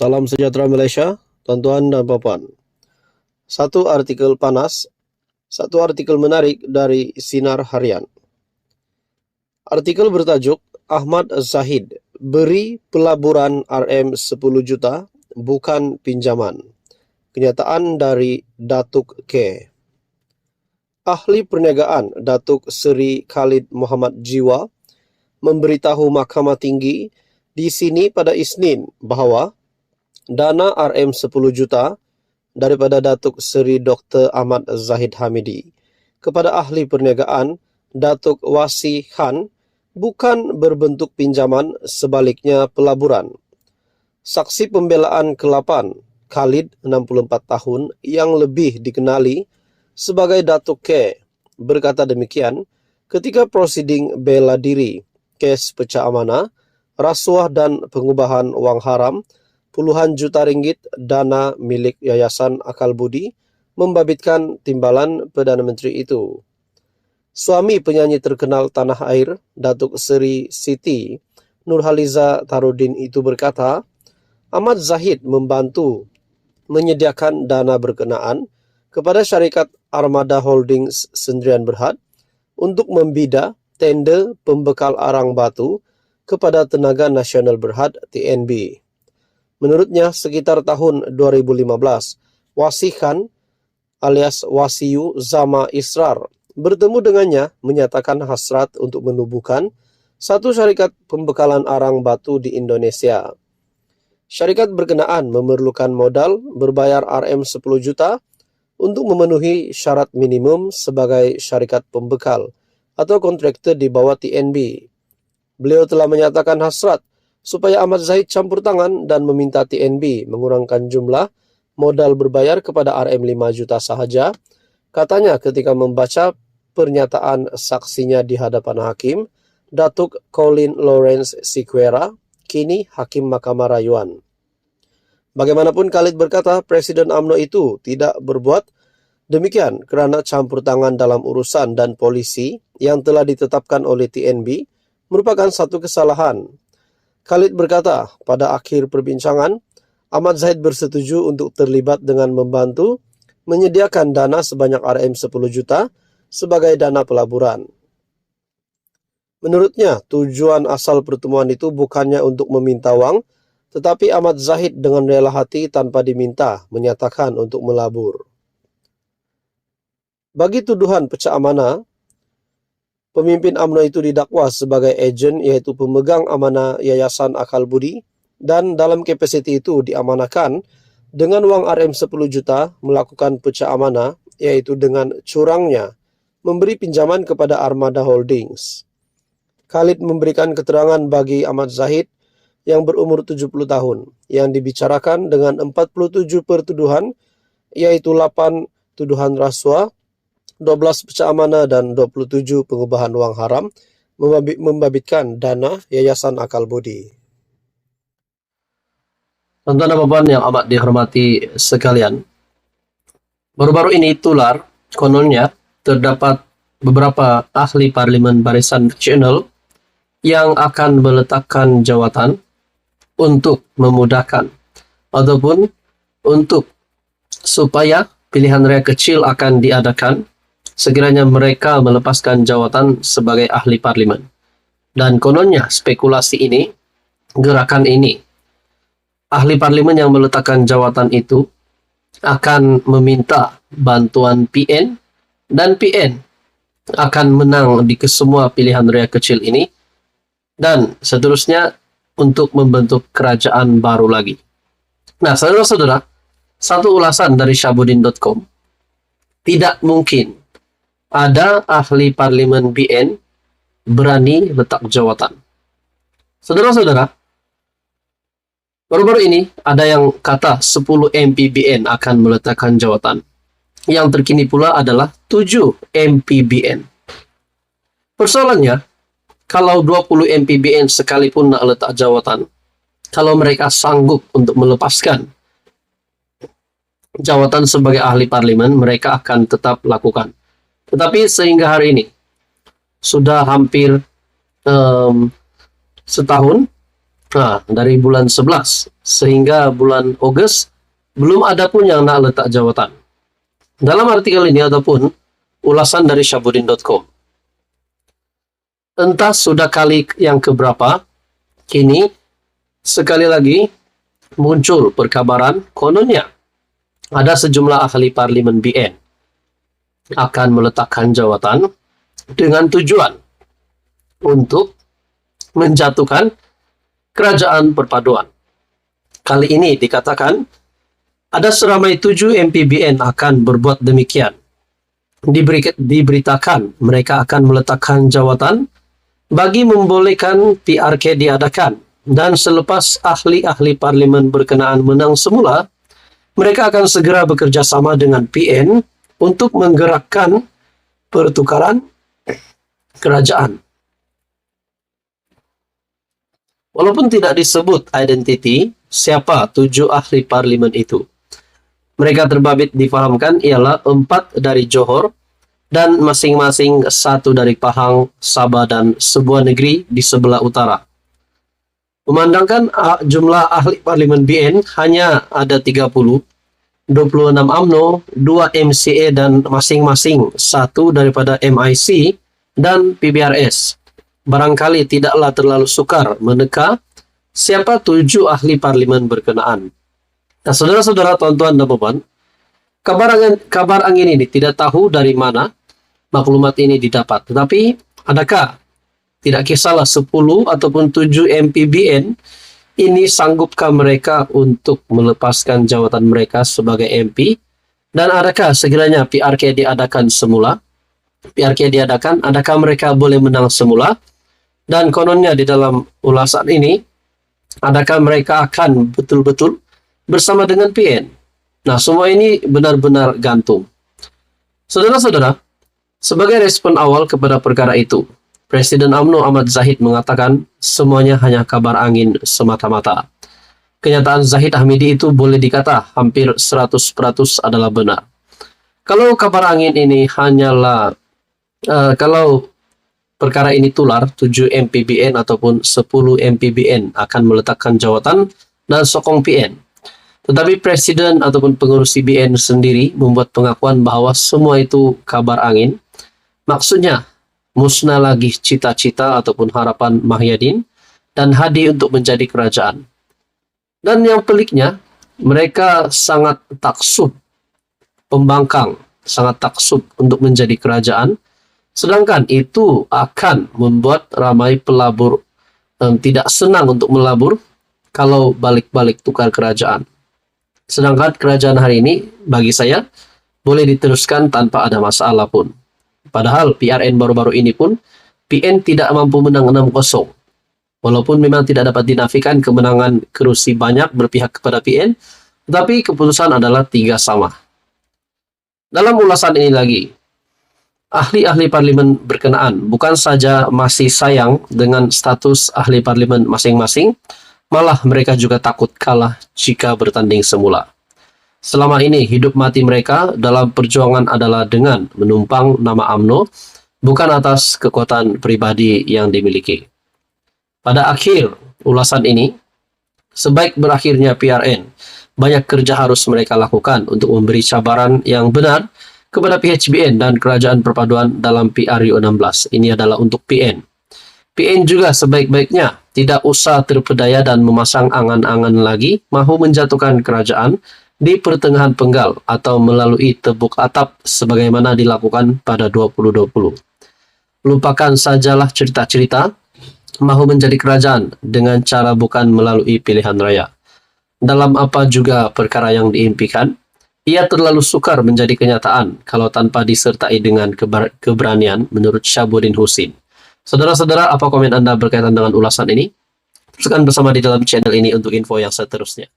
Salam sejahtera Malaysia, tuan-tuan dan puan. Satu artikel panas, satu artikel menarik dari Sinar Harian. Artikel bertajuk Ahmad Zahid, beri pelaburan RM10 juta, bukan pinjaman. Kenyataan dari Datuk K. Ahli Perniagaan Datuk Seri Khalid Muhammad Jiwa memberitahu Mahkamah Tinggi di sini pada Isnin bahawa dana RM10 juta daripada Datuk Seri Dr. Ahmad Zahid Hamidi kepada ahli perniagaan Datuk Wasi Khan bukan berbentuk pinjaman, sebaliknya pelaburan. Saksi pembelaan ke-8, Khalid, 64 tahun, yang lebih dikenali sebagai Datuk K, berkata demikian ketika prosiding bela diri kes pecah amanah, rasuah dan pengubahan wang haram puluhan juta ringgit dana milik Yayasan Akal Budi membabitkan timbalan Perdana Menteri itu. Suami penyanyi terkenal tanah air, Datuk Seri Siti Nurhaliza Tarudin itu berkata, Ahmad Zahid membantu menyediakan dana berkenaan kepada syarikat Armada Holdings Sendirian Berhad untuk membida tender pembekal arang batu kepada Tenaga Nasional Berhad TNB. Menurutnya, sekitar tahun 2015, Wasi Khan alias Wasiyu Zama Israr bertemu dengannya menyatakan hasrat untuk menubuhkan satu syarikat pembekalan arang batu di Indonesia. Syarikat berkenaan memerlukan modal berbayar RM10 juta untuk memenuhi syarat minimum sebagai syarikat pembekal atau kontraktor di bawah TNB. Beliau telah menyatakan hasrat supaya Ahmad Zahid campur tangan dan meminta TNB mengurangkan jumlah modal berbayar kepada RM5 juta sahaja, katanya ketika membaca pernyataan saksinya di hadapan hakim, Datuk Colin Lawrence Siqueira, kini Hakim Mahkamah Rayuan. Bagaimanapun, Khalid berkata Presiden UMNO itu tidak berbuat demikian kerana campur tangan dalam urusan dan polisi yang telah ditetapkan oleh TNB merupakan satu kesalahan. Khalid berkata pada akhir perbincangan, Ahmad Zahid bersetuju untuk terlibat dengan membantu menyediakan dana sebanyak RM10 juta sebagai dana pelaburan. Menurutnya, tujuan asal pertemuan itu bukannya untuk meminta wang, tetapi Ahmad Zahid dengan rela hati tanpa diminta menyatakan untuk melabur. Bagi tuduhan pecah amanah, pemimpin UMNO itu didakwa sebagai ejen iaitu pemegang amanah Yayasan Akal Budi dan dalam kapasiti itu diamanahkan dengan wang RM10 juta melakukan pecah amanah iaitu dengan curangnya memberi pinjaman kepada Armada Holdings. Khalid memberikan keterangan bagi Ahmad Zahid yang berumur 70 tahun yang dibicarakan dengan 47 pertuduhan iaitu 8 tuduhan rasuah, 12 pecah amanah dan 27 pengubahan wang haram membabitkan dana Yayasan Akal Budi. Tuan-tuan dan puan yang amat dihormati sekalian, baru-baru ini tular kononnya terdapat beberapa ahli parlimen barisan nasional yang akan meletakkan jawatan untuk memudahkan ataupun untuk supaya pilihan raya kecil akan diadakan sekiranya mereka melepaskan jawatan sebagai ahli parlimen. Dan kononnya spekulasi ini, gerakan ini, ahli parlimen yang meletakkan jawatan itu akan meminta bantuan PN dan PN akan menang di kesemua pilihan raya kecil ini dan seterusnya untuk membentuk kerajaan baru lagi. Nah, saudara-saudara, satu ulasan dari syahbudin.com, tidak mungkin ada ahli parlimen BN berani letak jawatan. Saudara-saudara, baru-baru ini ada yang kata 10 MP BN akan meletakkan jawatan. Yang terkini pula adalah 7 MP BN. Persoalannya, kalau 20 MP BN sekalipun nak letak jawatan, kalau mereka sanggup untuk melepaskan jawatan sebagai ahli parlimen, mereka akan tetap lakukan. Tetapi sehingga hari ini, sudah hampir setahun Nah, dari bulan 11 sehingga bulan Agustus belum ada pun yang nak letak jawatan. Dalam artikel ini ataupun ulasan dari syahbudin.com, entah sudah kali yang keberapa, kini sekali lagi muncul perkabaran kononnya ada sejumlah ahli parlimen BN akan meletakkan jawatan dengan tujuan untuk menjatuhkan kerajaan perpaduan. Kali ini dikatakan ada seramai 7 MPBN akan berbuat demikian. Diberitakan mereka akan meletakkan jawatan bagi membolehkan PRK diadakan, dan selepas ahli-ahli parlimen berkenaan menang semula, mereka akan segera bekerja sama dengan PN untuk menggerakkan pertukaran kerajaan. Walaupun tidak disebut identiti siapa 7 ahli parlimen itu, mereka terbabit difahamkan ialah 4 dari Johor dan masing-masing 1 dari Pahang, Sabah, dan sebuah negeri di sebelah utara. Memandangkan jumlah ahli parlimen BN hanya ada 30, 26 UMNO, 2 MCA, dan masing-masing 1 daripada MIC dan PBRS. Barangkali tidaklah terlalu sukar meneka siapa 7 ahli parlimen berkenaan. Nah, saudara-saudara, tuan-tuan dan puan, kabar angin ini tidak tahu dari mana maklumat ini didapat. Tetapi adakah tidak kisahlah 10 ataupun 7 MPBN ini sanggupkah mereka untuk melepaskan jawatan mereka sebagai MP? Dan adakah sekiranya PRK diadakan semula? PRK diadakan, adakah mereka boleh menang semula? Dan kononnya di dalam ulasan ini, adakah mereka akan betul-betul bersama dengan PN? Nah, semua ini benar-benar gantung. Saudara-saudara, sebagai respon awal kepada perkara itu, Presiden UMNO Ahmad Zahid mengatakan semuanya hanya kabar angin semata-mata. Kenyataan Zahid Hamidi itu boleh dikata hampir 100% adalah benar. Kalau kabar angin ini hanyalah, kalau perkara ini tular, 7 MPBN ataupun 10 MPBN akan meletakkan jawatan dan sokong PN. Tetapi Presiden ataupun pengurus CBN sendiri membuat pengakuan bahwa semua itu kabar angin. Maksudnya, musnah lagi cita-cita ataupun harapan Mahyadin dan Hadi untuk menjadi kerajaan. Dan yang peliknya, mereka sangat taksub, pembangkang, sangat taksub untuk menjadi kerajaan, sedangkan itu akan membuat ramai pelabur tidak senang untuk melabur kalau balik-balik tukar kerajaan. Sedangkan kerajaan hari ini, bagi saya, boleh diteruskan tanpa ada masalah pun. Padahal PRN baru-baru ini pun, PN tidak mampu menang 6-0. Walaupun memang tidak dapat dinafikan kemenangan kerusi banyak berpihak kepada PN, tetapi keputusan adalah 3-3. Dalam ulasan ini lagi, ahli-ahli parlimen berkenaan bukan saja masih sayang dengan status ahli parlimen masing-masing, malah mereka juga takut kalah jika bertanding semula. Selama ini hidup mati mereka dalam perjuangan adalah dengan menumpang nama UMNO, bukan atas kekuatan pribadi yang dimiliki. Pada akhir ulasan ini, sebaik berakhirnya PRN, banyak kerja harus mereka lakukan untuk memberi cabaran yang benar kepada PHBN dan Kerajaan Perpaduan dalam PRU 16. Ini adalah untuk PN. PN juga sebaik-baiknya tidak usah terpedaya dan memasang angan-angan lagi mahu menjatuhkan kerajaan di pertengahan penggal atau melalui tebuk atap sebagaimana dilakukan pada 2020. Lupakan sajalah cerita-cerita mahu menjadi kerajaan dengan cara bukan melalui pilihan raya. Dalam apa juga perkara yang diimpikan, ia terlalu sukar menjadi kenyataan kalau tanpa disertai dengan keberanian menurut Syahbudin Husin. Saudara-saudara, apa komen Anda berkaitan dengan ulasan ini? Teruskan bersama di dalam channel ini untuk info yang seterusnya.